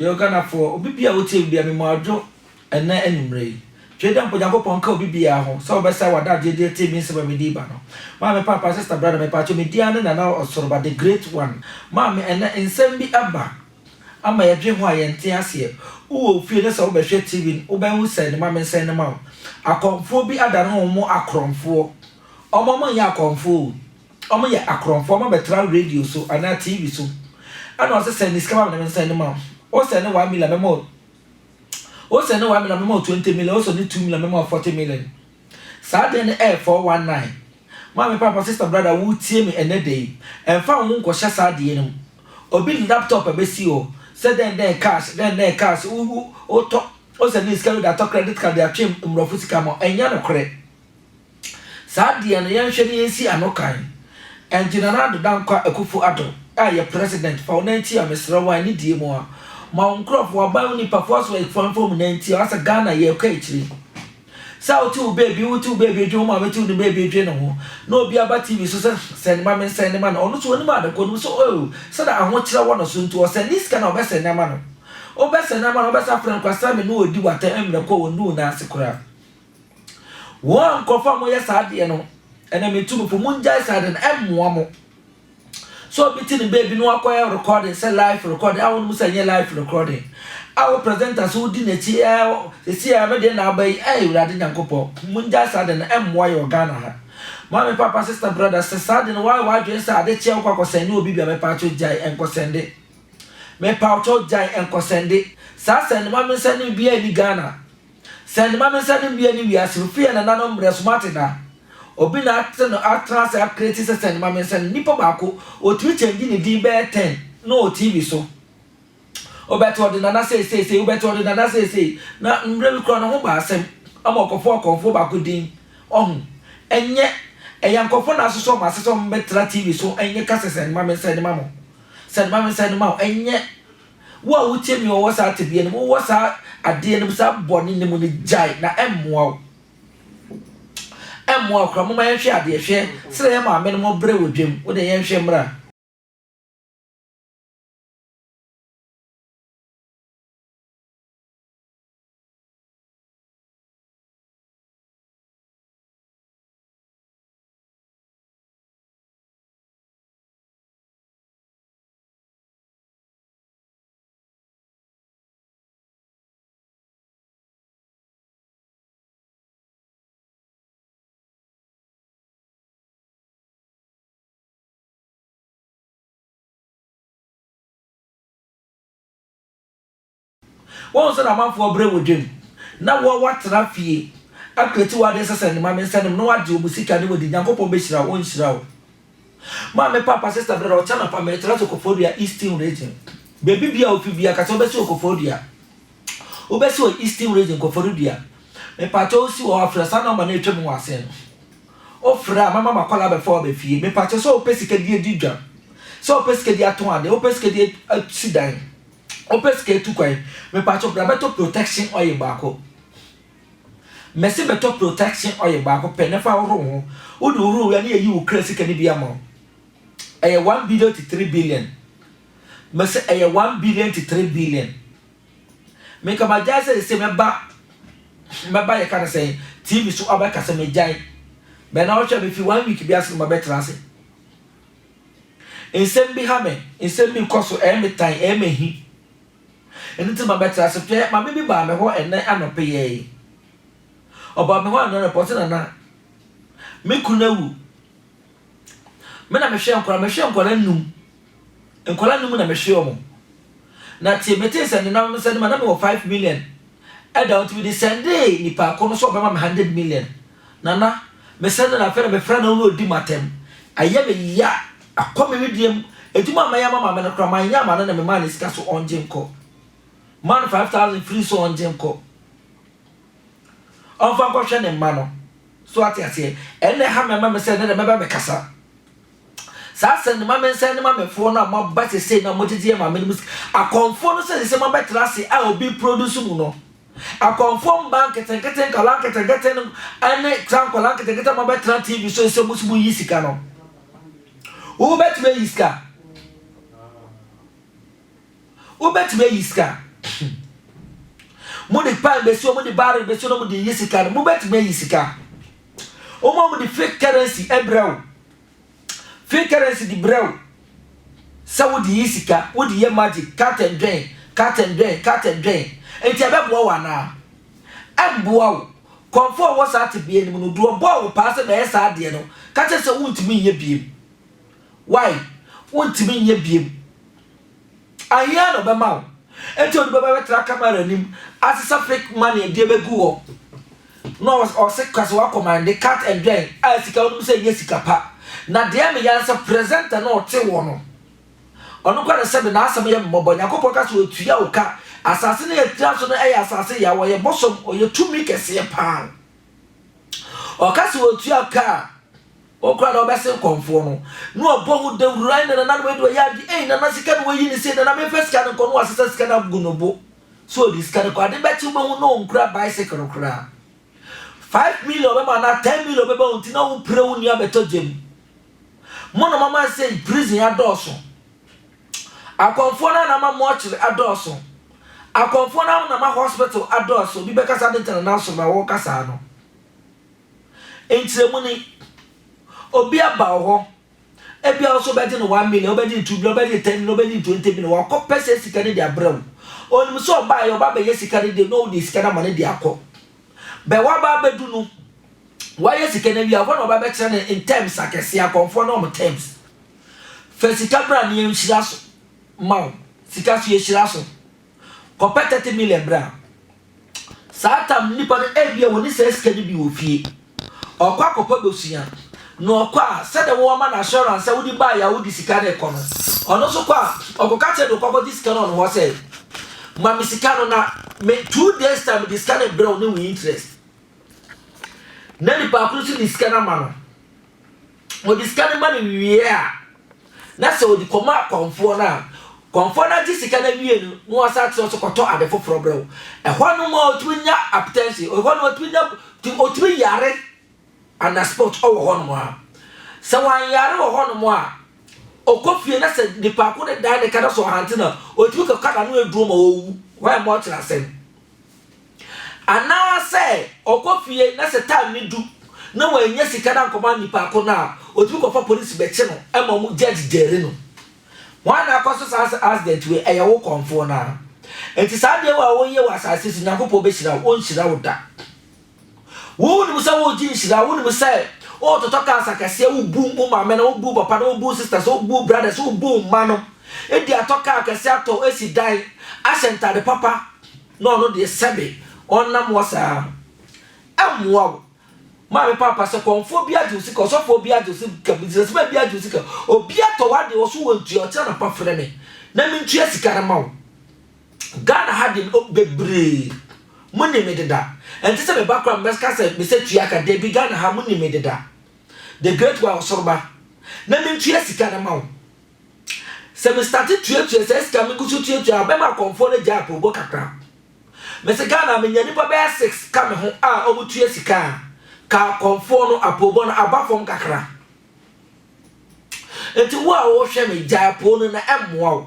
You're gonna for Obibia will take be a memoir and na anyway. Jaden Pojapo Ponko Bibia, so by Sawa that did take me some medibano. Mamma, papa, sister, brother, my patch, me Diana, and now also about the great one. Mammy, and in Sembi Abba. I'm my dream why and Tiasia. Who feel this over TV, Uben who said, Mamma send them out. A conform be other home more acron for. O Mamma Yakon fool. O my acron for my better radio so, and not TV so. And also send this come and send them out. Or send 1 million more. O send 1 million more 20 million, also need 2 million more 40 million. Saturday air 419. Mammy, papa, sister, brother, who tear me and a day, and found one question Sardian. Or big laptop a besio, said then cash, who talk, also this guy that talk credit card, their chim in Rofusicamo, and Yana credit. Sardian, the young shady see a no kind. And General down quite a kufu adult. I, your president, for 90 years, Mr. Rawa, need you more. Mount Croft, while buying perforce with from 90 as a Ghana, ye catering. So two baby, do mamma to the baby general. No be about TV, so send mamma and send the man on to another good so oh, so that I want to want soon to send this kind of best and a man. Oh, best and a man, best after Quasami no do what I am the go and do Nancy crap. One confirm yes, I know, and I mean two for Munjai side and M1. So between the baby no acquire recording, say live recording, I want to say live recording. Our presenters who didn't see the see I made now by a Radin Copo, Munja sad and M.Y. or Ghana. Mammy, papa, sister, brother, sad and why you say the chair was a new baby, my patch jai and cosende. My pouch jai and cosende. Sass and mammy sending be any Ghana. Send mammy sending be any as you fear and another smartina. Obin acting actress are created send mammy send Nipobaco or Twitch and Guinea D bear 10. No TV so. Obeto de nana say obeto de nana say na mbrem kro no ho ba asem amokofo konfo ba kodin ohun enye eyankofo na asoso ma asoso mbetra TV so enye kasesen ma me send ma mo enye wo wutie mi wo sa tebie no wo sa ade no sa boni ne mu ni jai na emmoa kra mo ma yehwe ade hwe sere ye ma me no mo bre wodwem wo de yehwe mra. One said a man for a brave with him. Now what traffic? I create what is a send mammy send him no what you music and with the young couple bishra one shroud. Mammy, papa, sister, brother, channel for me, Trasocophodia, Eastern region. Baby be out to be a Casobesocophodia. Obeso, Eastern region, Cophodia. A patosi or after son of my nature was sent. Oh, Fra, Mamma call before the fee, me patch so pesca dear dija. So pesca dear toan, the opesca dear sidine. Opeske to quay, me patch of better protection or your barco. Messi better protection or your barco, penefa room, who do rule any you crazy can be a more. A 1 billion to 3 billion. Messi a 1 billion to 3 billion. Make a major say, me back. My buyer can say, TV so about Casame Giant. But now, if you 1 week be asking my better answer. In send me hammer, in send me cost for every time, every he. And until my better answer, my baby by me what and then I don't pay. About me one another person and that. Me kunewu. Men I'm a shame, Colanum. And Colanum, I'm a shame. Not see, Metis and the number send my number of 5 million. I don't with the Sunday, Nipa, Conoso, 100 million. Nana, me send an affair of a friend who do my tem. I am a ya, a comedian, a do my mamma, and a crama yaman, and a man is castle on Jimco. Man 5,000 free so on Jimco. On Fancoshan and Mano. So I say, and they have my mamma said that a member Cassa. Sass and the mamma send the mamma for no more better say no more dear mamma. A conform says, my better I will be producing no. A conform banket and getting Calanket and getting and exam Calanket and get my better TV so it's so much more easy cano. Who bet me iska? Who bet me iska? mo de pan be si mo de bar be si no mo de yisika no mo bet me yisika o mo de fake currency ebrew fake currency di brew sa wo de yisika wo de ye magic cut and drain enti abebo wa na emboa wo konfo wo sa te bie ni no do bo wo pass na esa de no ka che se wuntimi nye biem why wuntimi nye biem aya no be ma enti o de be tra camera nim asesa fake money de be gu ho no o se kwase wa command cut and drain asika wo se nye sika pa na de me yansa presenter no te wo no ono kwa se be na asem ye mbobo yakopɔ ka so tuya wo ka asase na yatira so na asase ya wo ye bosom o ye tumi kese pa o ka so tuya ka o kwa na obese konfo no no obo hu de wura na na we do ya di na na sika no yi ni se na me first kan ko no asese sika na gunobo so di sika ko ade be ti bo hu no nkura bicycle kura 5 million be ma na 10 million be ba unti na wo pre wo ni abeto jem mo no mama say prison ya doso akonfo na ma mortuary adoso akonfo na ma hospital adoso bi be kasa de international ma wo kasa no entremu ni obi aba ho ebi also be de no 1 million obi de 2 million obi de 10 million obi de 20 million wa ko pese sika ne de abrem onim so ba yo ba be yesika ne de no de sika na ma ne de akọ be wa ba be du no wa yesika ne wi afọ na ba be kire ne in terms akese akonfo na o terms fesika bra ne yinhira so mau sika so yinhira so ko 30 million bra satam nipa ne ebia woni se sika ne bi wo fie okwa kopa besuya no okwa said the woman assurance say wodi ba ya wodi sika ne kono ono so kwa okoka che do kokko di sika no no say ma mi sika no na me 2 days time di sika ne bro ne we interest na ni pa kru si di sika na ma no o di sika ne ma ni wie a na se o di koma konfo na di sika na wie no asa tso so koto ade foforo bro e ho no ma otunya appetite o ho no otunya yare and a sport over one. So one yard or one more. O coffee and I said the parkour that died the cat so hunting or took a cat and no broom or where much I said. And now I say, O coffee and that's a time me do. No way, yes, he cannot command the parkour now or took a police betcheno and Mamu Judge Derino. One of us asked that way I walk on for now. And it's Sunday while we was assisting Napo Bishop, won't she out that. Wo ni so wo jinshira wo ni say o to toka asakase wo bu mama na wo bu papa na wo bu sisters wo bu brothers wo bu mma no e di atoka akase ato esi dai asenta de papa no de sebe onnam wasa amwo ma me papa se konfo bia jusi ko so fo bia jusi ka business ba bia jusi ka obi ato wade wo so wontu o cha na pa frɛ me na me ntua sika na ma wo Ghana had him bebre money me deda and this me background best say me say tuaka de began ha money me deda the great one sorba na me tua sika na mawo se me started tua say sika me kusu tua be ma konfo na ja po bo kakra me se Ghana me nya nipa be 6 ka me ho a obu tua sika ka konfo no apobo na abafom kakra enti wo a wo hwe me ja po no na emmoa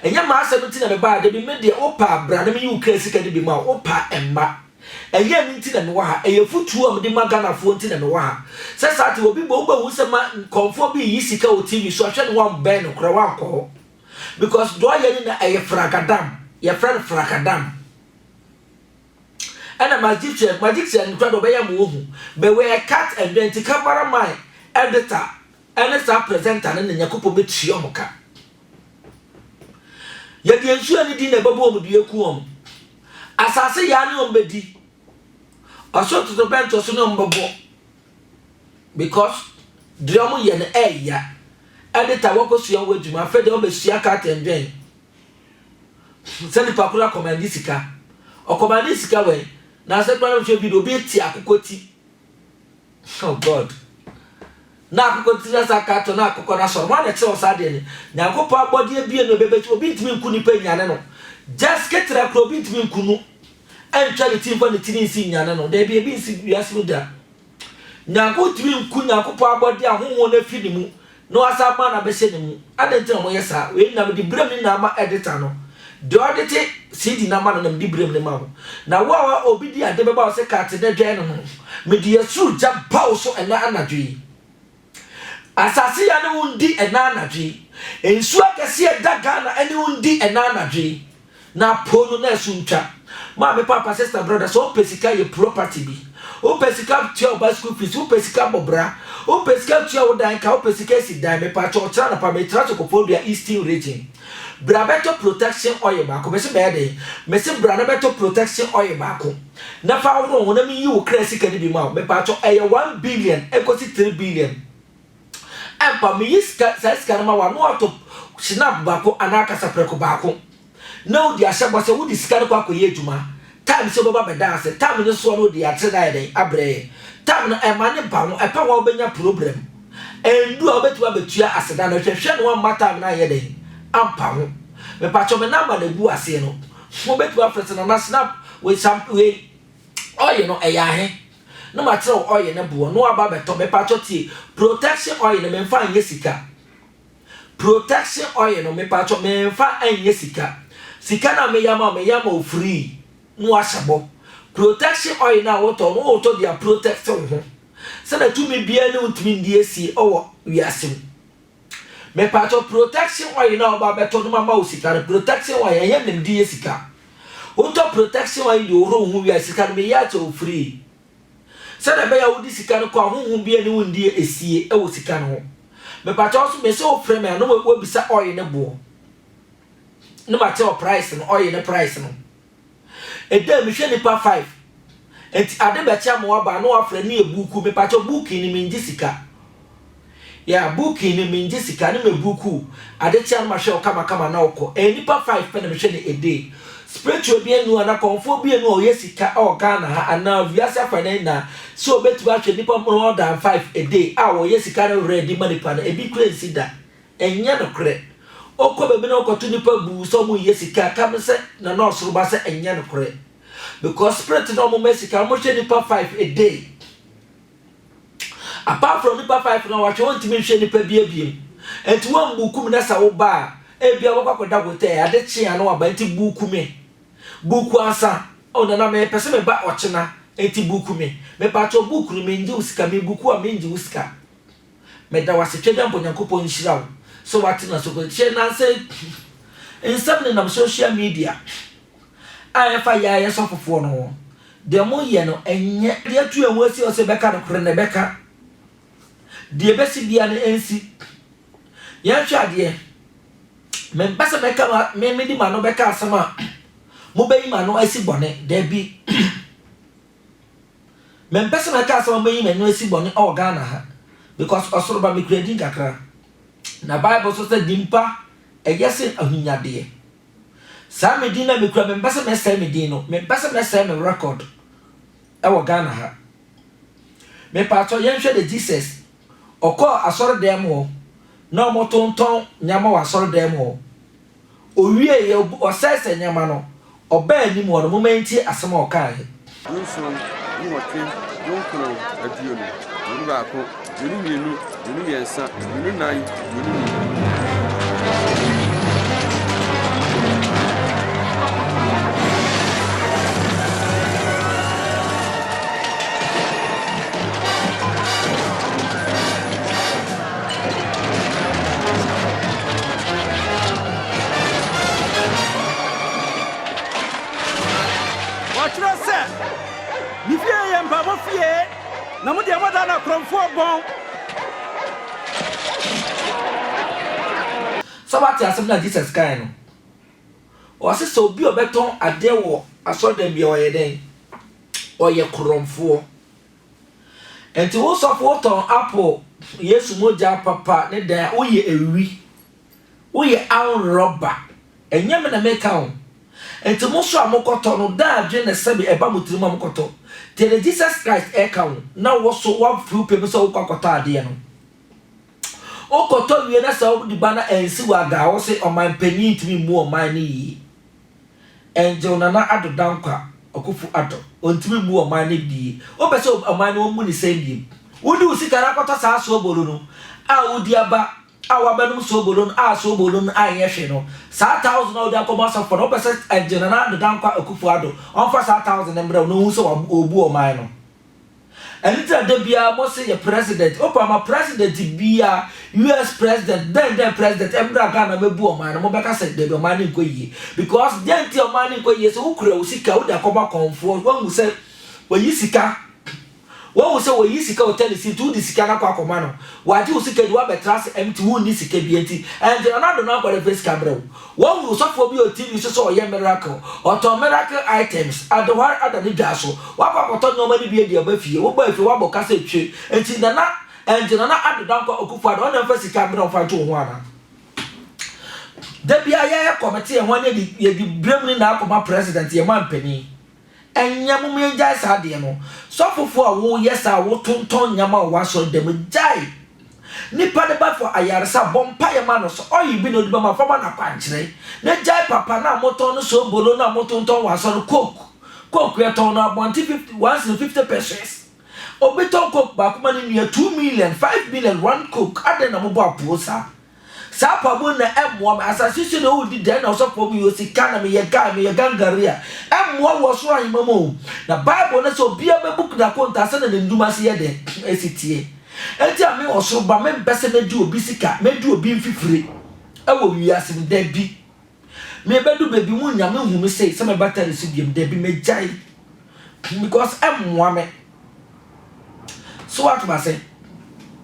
enya ma asem nti na me ba de bi me de opa bra na me yu ka sika de bi ma opa emba enya nti na me wa ha eye futu am de magana fo nti na me wa ha se sa ti obi bo hu se ma konfo bi yi sika o TV so ahwe no wan ben no kra wan ko because do ye ni na eye fragadam ye friend fragadam ana magic nti do be ya mo hu be we cut and then ti camera man editor and sa presenter na nyakopo be tuo mo ka ya di ensu ani di na babo mu di ekuom asase ya ne ombedi aso to bento so ne ombabo because drama ye na eya editor wako suya wadwuma fe de obesua ka tenden sani pakula command sika o command sika we na se kwa no hwe bi do be ti akokoti oh god na akokoti na sakato na akoko na so ma na che o sade ni nyakopo agbode bie no bebe obi ntimi nku ni pa nyane no just ketra kro obi ntimi nku no entwa ni timfa ni tini nsi nyane no da bie bi nsi wiase da nyako ntimi nku nyakopo agbode ahonwo na fi ni mu no asaba na be se ni mu adenti na mo yesa we na me di brem ni na ma editor no de odete CD na ma na mdi brem ne ma wo na wa obi di ade beba wo se ka te na dwan no me di asuru ja bawo so ena anadwe asase ya ne wundi ena anadwe ensu akese daga na ene wundi ena anadwe na ponu na esuntwa ma me papa sister brother so pesika ye property bi o pesika tia o school fees o pesika bobra o pesika tia o dan ka o pesika si dan me pa cho tra na pa me tra to kopodia eastern region bra beto protection oil ba ko me se be de me se bra na beto protection oil ba ko na fa wo na mi yi wo kra sika ni bi ma me pa cho 1 billion ekosi 3 billion empa me yi sika na ma wa no ato snap ba ko anaka sapreko ba ko now the ashaba say wo di sika ko akoye adwuma time se baba be dance time no so no di atreda den abre time no e ma ne ba no e pa wo benya problem endu a obetu abetua aseda no hwehwe no ma time na ye den ampa ho me pa cho me number na gu ase no wo betu afrese na snap we sam we oye no e ya he no ma tire oye ne bo no aba beto me pa cho tie protection oye no me fa anye sika protection oye no me pa cho me fa anye sika sika na me yama free no asabo protection oil na woto dia protection ho se na tumi bia ne utumi ndie si owo wiasem me pato protection oil na oba beto no mama osika protection oil ye nem die sika woto protection oil di oro hu wia sika me ya to free se na be ya wodi sika no kwa hu bia ne wondie esie e wo sika no me pato so me se o frame na no wo bisa oil ne bo no matter price no oil ne price no edem hwe nipa 5 enti ade be chia mo aba no afra ne ebuku me pacho buki ni minji sika ya buki ni minji sika ne me buku ade chia no ma hwe kama na okọ nipa 5 pe na me hwe ne ede spiritual bi enu ana konfo bi enu o yesika o Ghana ha ana viasa fane na so betu ahwe nipa more than 5 a day a o yesika no ready money pa na ebi crazy da enya no kre okọ bebe na okọ to nipa bu so mu yesika kam se na no soro ba se enya no kre because spirit no mo mesika mo hwe nipa 5 a day apart from nipa 5 na wa hwe won timi hwe nipa bia enti won buku na sa wo ba e bia wo kwakoda gote ade chi ana wa ba enti buku me buku asa o na me pese me ba ochina enti buku me pa to buku me nji usika me buku a me nji usika me da wase tweda mbonyankopon nhira wo so what na so ko che na say in some na social media I fa ya so fofo no de mo ye no enye de atu enwo si o se beka no kre na beka de besi bia na ensi ya twa de me basa beka me di ma no beka asama mo be ma no asi bone de bi me basa beka asama me ma no asi bone o Ghana ha because osoro ba me credit kakra na Bible so say dimpa eyese ahunyade sa medina me kura me mbasa me say medino me mbasa me say me record e wo Ghana ha me pato yenhwe de Jesus okọ asoro dem ho na omotonton nyama wa asoro dem ho owie ye osese nyama no oba ni mo no momenti asema okai nso ni wote donkro aduonu ni ba ko ni yensa ni nan ni na mo de amada na kromfo bon so what asem na Jesus kan no o se so bi obeton ade wo asodem bi oye den oye kromfo enti wo so fo ton apple Yesu moja papa ne dan oye ewi oye an roba enyem na meka o enti mo so amokoto no da adwe na sebe eba motiri amokoto tell Jesus Christ account now was so one few people so kwakota de no okoto wie na so di bana ensi waga wo se o man panyin timi mu o man ni angel na adodankwa okofu ado ontimi mu o man ni bi o be so o man o mu ni sem bi wudi usikara kwata sa so oboro no a wudi aba our bedroom so bolon, so bolon, no. Sa 1,000 now they are coming for no percent and general the down quite a kufuado. On for 1,000 and no so obu or mine. And it's a debia must say a president. Obama president be a US president, then president, Embra Ghana Bebu man, Mobaka said the money go ye. Because then your money go ye, so who see out the coma comfort. One who said, when you see car. What was so easy to tell you to this Canapa command? Why do you seek a trust empty wound this KBNT and another number of face camera? One will suffer for your TV so a miracle or to miracle items at the one at the Gasso. What about nobody be a dear Buffy, or if you want to cassette and see the nut and Janana at the Dunker Okufa on the first camera of 521. There be a committee and one year the Bremen Nakoma president, your man penny. And Yamu Jai Sadiano. So for wo yes, I will ton Yama was on them Jai. Nipa de ba for Ayarsa Bompire Manos, or you been on the Bama Famana Panchre. Ne Jai Papa na moton so Bolona moton was on coke. Coke we are torn up 150 pesos. Obeton coke back money near 2 million, 5 million, 1 coke, other than a mobile posa. Sapa buna M1 assassin who did then also for me was economy, your guy, your gangaria. M1 was running mamo. The Bible is so be a book that contains and do my de ACTA. And tell me also, but men best may do a bisica, may do a beam free. I will be asking Debbie. Maybe do baby moon, Yamu who may say some better recipium, Debbie may jai. Because M1. So what must I say?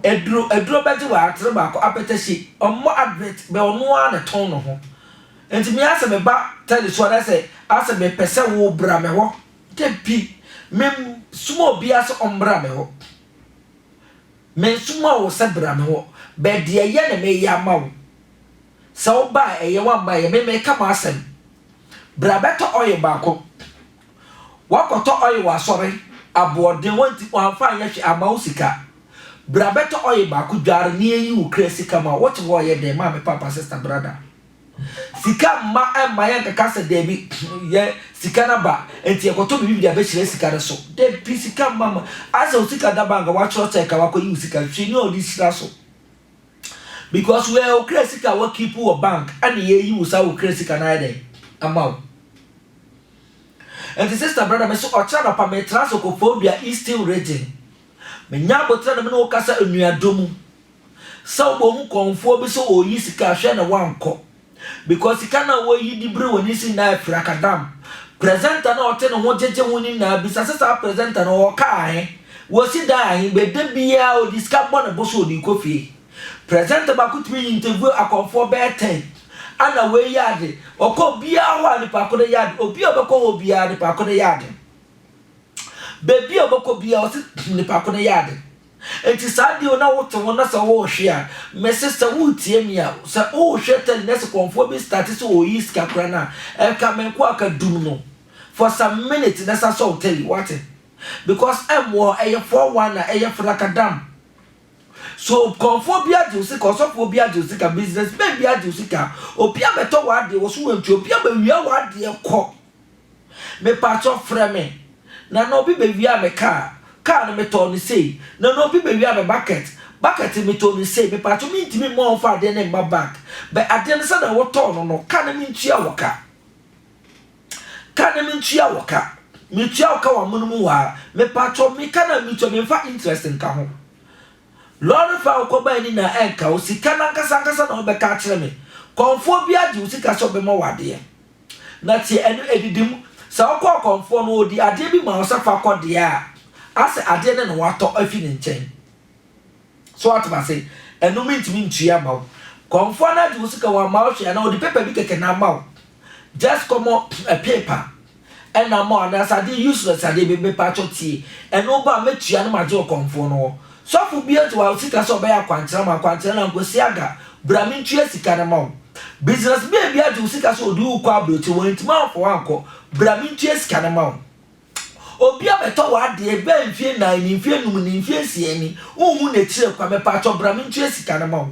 Edro better wa trebako apetesi omo advert be ono na ton no ho enti me ase me ba tell so na say ase me pese wo bra me ho tepi mem sumo bia se ombra me ho me sumo wo se bra me ho be de ye na me ya ma wo se wo ba eye wa ba ye me ka ma asem bra beto oye ba ko wakoto oye wa sore aboden wanti wan fa anya hwe amausika Brabeto oye ba ku dware ne yi wo kresi kama what wo ye dem ma me papa sister brother sika ma ema ye kaka se debi ye sika na ba enti ekoto bibi dia be chire sika re so de bi sika mama asa sika da banga wa chro check wa ko yi sika twi ni odi sika so because we o kresi ka wa keep wo bank and ye yi wo sa wo kresi ka na dey amaw enti sister brother me so ocha na pa me transokofobia eastern region me nya botra na me no kasa enuadomu so bo hu konfo bi so oyi sika hwe na wanko because sika na wo yi di bre woni si na afrakadam presenter na ote no ho jeje woni na bi sasa presenter na wo kai wo si da hin be de bia o diska bo na bo so di kofi presenter ba kutumi interview akonfo be 10 ana we yade okọ bia ho ani pa ko de yade obi obekọ ho bia de pa ko de yade baby oboko bia o si ne pa ko ne yade enti sa di ona woto wona sa wo hwe a me sister wo tie mi a sa o hwe tel ne se konfo bi start so o yi ska kra na e ka men ko aka dum no for some minutes na sa so tell you what because emwo e 41 na e frakadam so konfo bia di usika osofo bia di usika business man bia di usika opia beto wa de wo so wantu opia ba wia wa de ko me pa cho frame na no bi be wia me car no me to ni sei na no bi be wia me bucket me to ni sei me pa to me ntimi mo fa de na ma back but ade no say na wo to no ka na me ntua woka me ntua woka wa munum wa me pa to me ka na me to me fa interest nka ho Lord fa ko ba ni na enka o sika na nkasa na obeka kire me konfo bia di o sika so be mo wade na tie enu edidim sa okọ konfo no odi ade bi ma osafa kọ de a ase ade ne no wato afi ne nchen so atba say enu mintimi ntua ma konfo na di o sika wa ma o hwe na odi paper bi keke na ma just come a paper and na ma na sa de useless ade be pa chotie enu ba metua no ma je konfo no so fu bia to wa sika so be ya kwantira na ngosi aga brami ntua sika na ma business be bia to sika so odi ukọ abrochi won ntima for anko brami ntua sika na ma obi abeto wa de be mfie na ni mfie num ni mfie sie ni uhu na chire kwa me pa to brami ntua sika na ma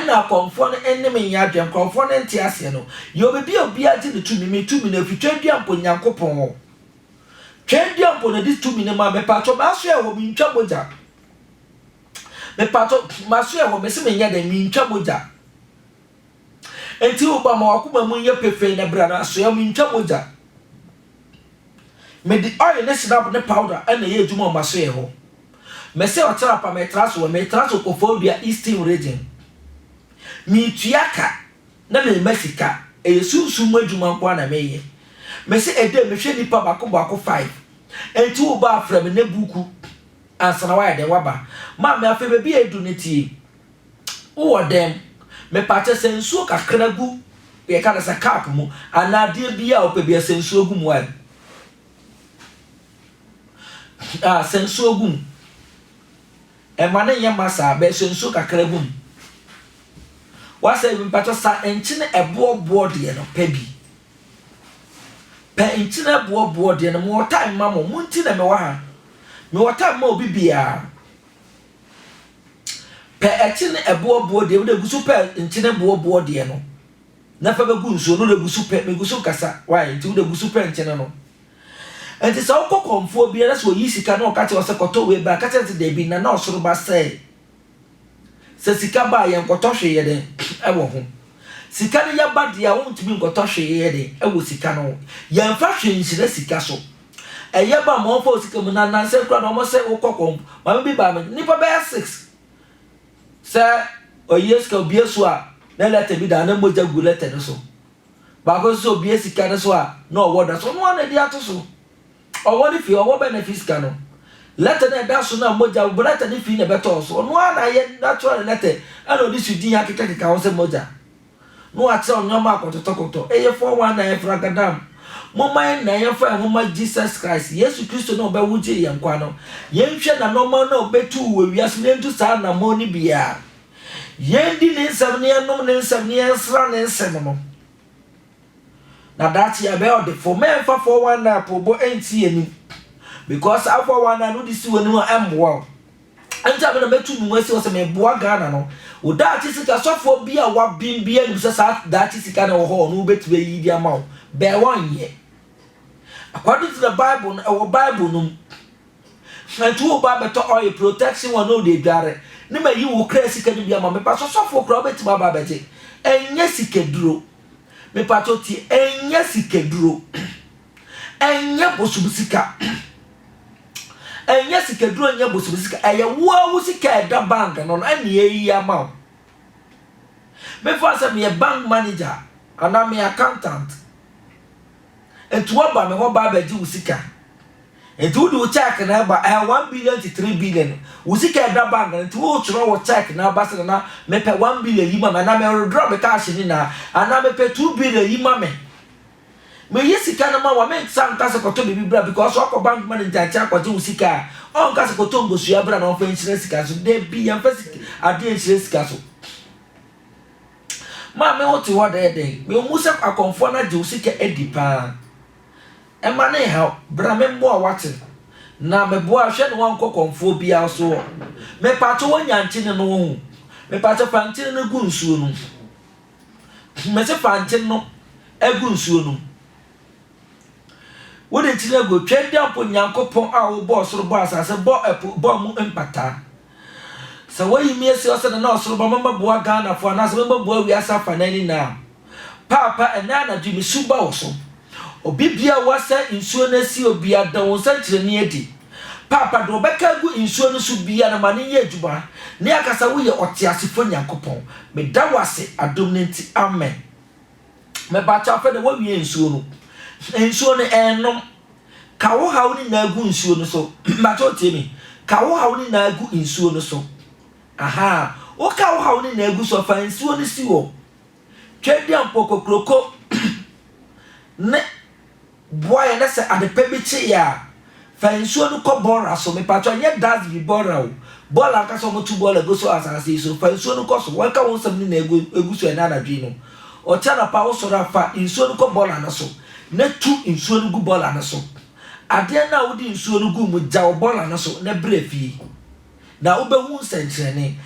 na konfo no eneme nya adwen konfo no ntia ase no yo be bia obi agi de tumi na fitwa duampo nyankopon ho twediampo na di tumi na ma me pa to ba so e wo mi ntwa boja me pato maso e ho me se me nya da mi ntwa moja enti uba ma wakoma mu ye pefe na bra na so ya mi ntwa moja me di oil ne snap ne powder na ye adwuma maso e ho me se o tera pa me traso ko phobia eastern region mi tuaka na me mesika e sunsun mu adwuma kwa na me ye me se ede me hwe nipa bako 5 enti uba afra me ne buku ansana wa de waba ma me afa bebi edu ne tie wo dem me pache sensuo kakra gu ye ka sa cap mu anade bia o pe bia sensuo gu mu ai sensuo gu e ma ne yema sa be sensuo kakra gu wa se me pache sa enchine ebo de no pe bi pe enchine ebo de no mo time ma mo nti na me wa ha me wata ma obi bia pe etine ebo de wo de gusu pe ntine ebo de no na fa be gu nso no de gusu pe me gusu kasa why nti wo de gusu pe ntine no enti sa wo kokomfo bia na so yi sika na o ka che wo se koto we ba ka che de bi na osoro ba se sika ba ye nkoto hwe ye de e wo ho sika ne ya ba de a wo ntimi nkoto hwe ye de e wo sika no ye mfa hwe nsire sika so eyeba mo fo sika mu na se kra no mo se wo kokom ma bi ba me nipa be 6 se oyeska obiesu a na leta bi da na moja gu leta no so ba ko so obiesika no so a no wo da so no na di atoso owo ni fi owo benefits ka no leta na da so na moja bu leta ni fi na beto so no na ye natural leta ana odi sudi akeka keka wo se moja no ate onyoma akototokoto eye 419 fragadam Mama na yefa homa Jesus Christ Yesu Kristo na obewuje yankwa no yenhwe na normal na obetu we wiase na ntu sa na mo ni bia yendi ne nsam ne anom ne nsam ne nsra ne nsam no na that ya be o de for men fa for one na pobo enti ani because after one na no disi woni mo amwo anta be na betu nu wasi o se me boa Ghana no o da ti sika sofo bia wa bimbia nu se sa da ti sika na wo ho no betu be yi dia ma be one ye according to the Bible our Bible no and to ba beto oil protection one no dey dware ne ma yi wo kra sika ni bia ma me pa so sofo kra beti ba beti enye sikeduro me pa to ti enye sikeduro enye bosubusika enye sikeduro enye bosubusika eye wo sika eda bank no na ye ya ma me fa say me bank manager and I'm an accountant etu oba me ho ba baji usika etu do check na ba 1 billion to 3 billion usika da bank etu wo chiro wo check na ba se na me pe 1 billion yima me na me drop me cash ni na ana me pe 2 billion yima me yesika na ma wa me san ka se koto bibi bra because o ko bank manager cha ko ji usika on ka se koto ngosua bra na on fa insurance sika so de bi yan fa ade insurance sika so ma me hoti ho de me mu se akonfo na je usika edipa ema ne ha bra me mbo awate na me bo ahwe ne won kokonfo bia so me pato wonya nchine no hu me pato panchine no gu nsuo no me se panchine no egu nsuo no wode chile go twede apo nyankopon a wo bo soro bo asase bo mu empata sa wayi mi ese ose na osoro bo mama bo Ghana fo na se mama bo wi asafa nani na papa enana dwi mi suba wo so obibia wasa insuo na si obia da won sanchire ne edi papa do beka gu insuo no so bia na mane ye adwuma ne akasa wo ye otiasefo nyankopon me da wase adom ne nti amen me ba cha fa de wo wi insuo no enom ka wo hawo ni na gu insuo no so ma to tie mi ka wo hawo ni na gu insuo no so aha wo ka wo hawo ni na gu so fa insuo no si wo twedi ampoko kroko ne boy na se adepa bi chi ya fa insuo no ko bora so me patro nye das bi bora o bola ka so mo tu bola go so asase so fa insuo no ko so wo ka won sam ni na egu so na adwi no o cha na pa wo so ra fa insuo no ko bola na so na tu insuo no gu bola na so ade na wo di insuo no gu mu ja wo bola na so na brefi na wo be hu senchene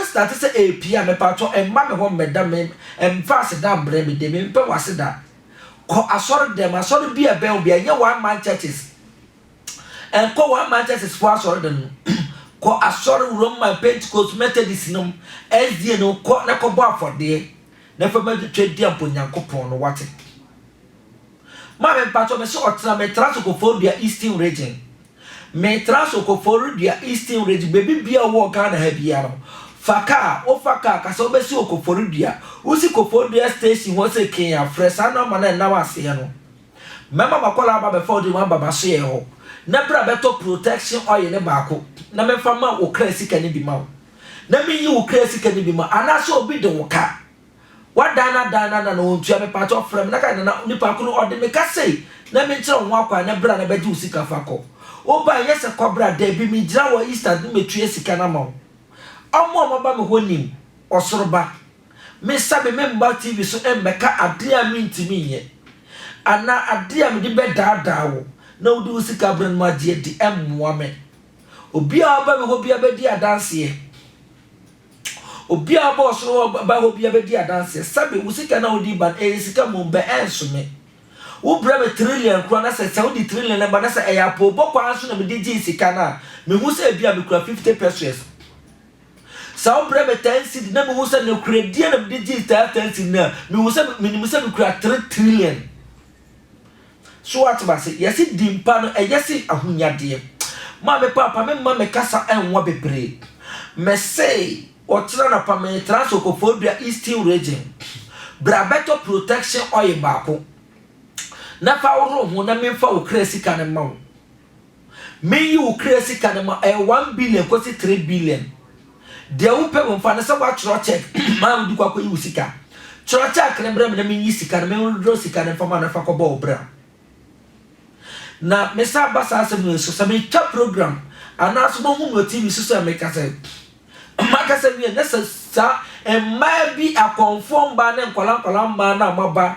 start say epia me patro emma me ho meda me emfase da bre me de me pe wase da ko asori dem asori bia be obi anya one man churches en ko one man churches for asori dem ko asori Roman Pentecost Methodist no SDA no ko na ko bo afode na fa ma twedi ampo Nyankopon no wate ma me pato me so otra me Transokofobia Eastern region me Transokofobia Eastern region baby bia wo Ghana ha bia no faka ka so be si Okofobia usi Okofobia station wo se Kenya fresa na ma na wase no mema makola ba be for di one baba so ye ho na bra beto protection oil ne baako na me fa ma wo krasi ka ne bi ma na me yi wo krasi ka ne bi ma ana so obi de wo ka wadana na wontua me pato frem na ka na nipa ko no ode me ka sei na me kire wo akwa na bra na beji usika fa ko oba yese kobra da bi mi gira wo Easter me tue sika na ma omo ba me honim osoroba me sabe me mba TV so embeka ade a mintimi nye ana ade a me di be daadaa wo na udi usika bran ma die di emmoa me obi a ba me hobi abedi adanse obi a ba osoro ba hobi abedi adanse sabe usika na udi ban sika mo be ensome wo bra me trillion kro na se udi trillion na ba na se eya po bokwa anso na me di sika na me hu se bia me kura 50 pesos sa wo bra me 10 cedi na me hu se ne kura die na me di 10 cedi na me hu se me kura 3 trillion so what ba say yes dimpa no yes ahunyade ma me papa me ma me kasa enwa bebre me say otra na pa me Transokofobia Eastern region bra better protection oil baako na fa wo ho na me fa wo krasi kan ma me yi wo krasi kan ma 1 billion kosi 3 billion de wo pe wo fa na sa wa chro check ma wo di kwa ko yi usika chro check ne bra me na me yi sika na me wo dro sika na fa ma na fa ko ba obra na mesa basa asem so sa me twa program ana so mo hu no TV so me ka say makasa wi na sa emma bi a conform ba na nkola mba na maba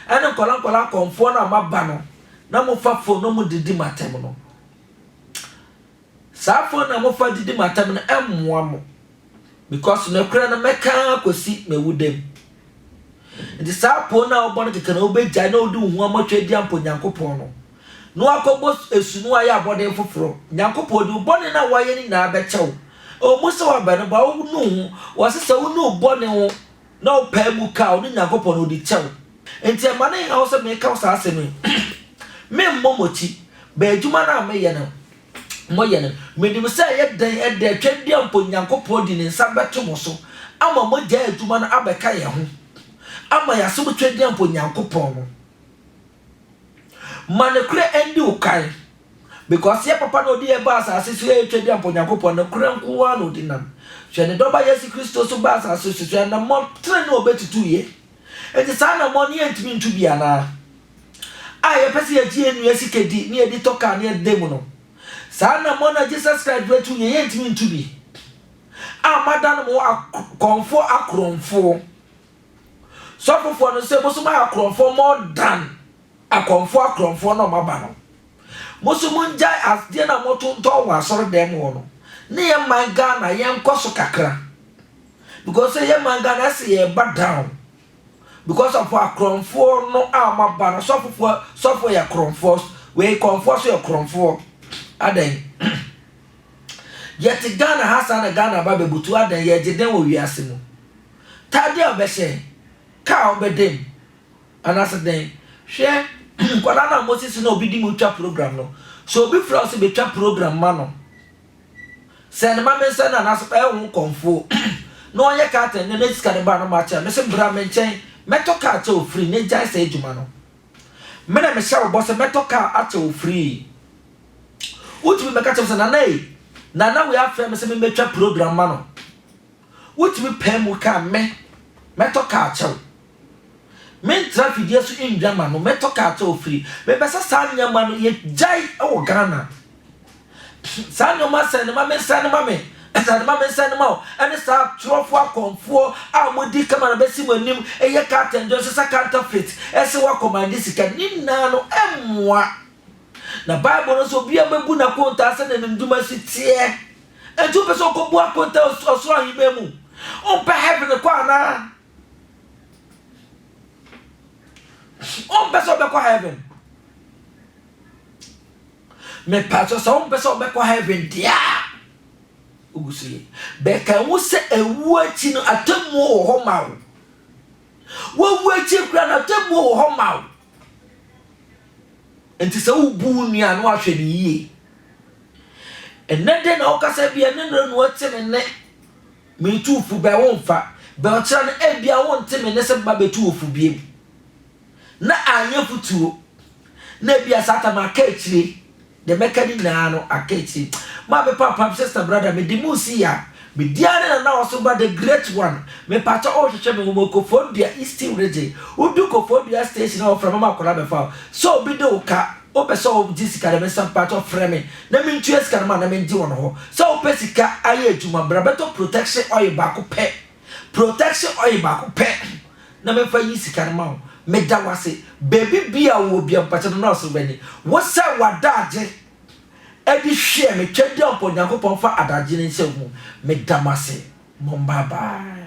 ana nkola conform na maba no na mo fa fo no mo didi matem no sa fo na mo fa didi matem no emmoa mo because na kura na meka kosi me wudem ndi sa po na obo no keke na obegya na odi hu amatwa di ampo Nyankopon no no akobo esunu aya abode foforo Nyankopon di bone na waye ni na abechew o muso wa bano ba wo nu wo sese wo nu bone ho na o pa mu ka o ni Nyankopon odi chew enti e mane ha wo se me ka wo sa asemi me momochi ba adwuma na me ye no mo ye no me dim se ye den e twedi ampo Nyankopon di ni nsa beto mo so ama mo gya adwuma na abeka ye ho ama ya so twedi ampo Nyankopon no manekure endi ukai because ye papa no di e ba asase so ye twedi ampo Nyankopon no kure nkoa no di nam hwe ne doba Yesu Kristo so ba asase so hwe na mo tre no obetutu ye enti sa na mo ne entimi ntu bia na a ye pese ye ji enu esikedi ne edi toka ne edem no sa na mo na Jesus Christ wetu ye entimi ntu bi a madan mo konfo akronfo so fofo no se bo so ma akronfo more than akronfo no maba no musumunja asde na moto nto wa asoro dem wo no ne ye manga na ye nkoso kakra because ye manga na se ye back down because of akronfo no amaba no sofo ye akronfo we konfo so ye akronfo adan yet Ghana hasa na Ghana ba bebutu adan ye geden wo wiase mu tade obehye ka obedem anasa den hwe kwala na Moses no obi di mu twa program no so obi fra so be twa program ma no se ne ma mensa na na so e hu konfo no ye ka ten ne sika de ba no ma cha me se bra me nchen meto ka cha o free ne jai se ejuma no me na me sha bo se meto ka acha o free uti me ka cha se na na we afre me se me twa program ma no uti me pem ka me meto ka cha men traffic yesu indama no meto ka ta ofri me besa sanyama no ye jai o Ghana sanyama sen ma me sen ma me san ma me sen ma ene sa trofo akonfo a modi kama na besi manim eye ka tenjo se counterfeit ese wa command sika ninna no emwa na bible no so bia bebu na konta se na nduma sitie eju peso ko bu akonta osoro ahimemu on pa heaven kwa na on beso be kwa heaven me pacho so on beso be kwa heaven dia ugusuye beka wo se ewu achi no atamu wo ho ma wo achi kura na atamu wo ho ma enti se wo bu nua no ahwe ni yie enede na okasa bia ne no ate ne me tufu ba wonfa ba ochira no ebia wonte me ne se ba betu ofu biem na anya futuo na bia satama akachire de mekani na no akachire ma be papa sister brother me dimusi ya me diane na also ba the great one me pacha o hwehwe me mo Koforidua Eastern region udu Koforidua station o from mama kola be fa so bi de oka o pe so o jisika de me sam part of frame na me ntu esika na me nji wono ho so o pe sika aye adwuma brabeto protection oil ba ko pe protection oil ba ko pe na me fa yi sika na ma me da wase baby bia wo bia pacha no no so bani wo sa wadaje edi hwe me twede opon yakopon fa adaje ne nse hu me damase bye bye.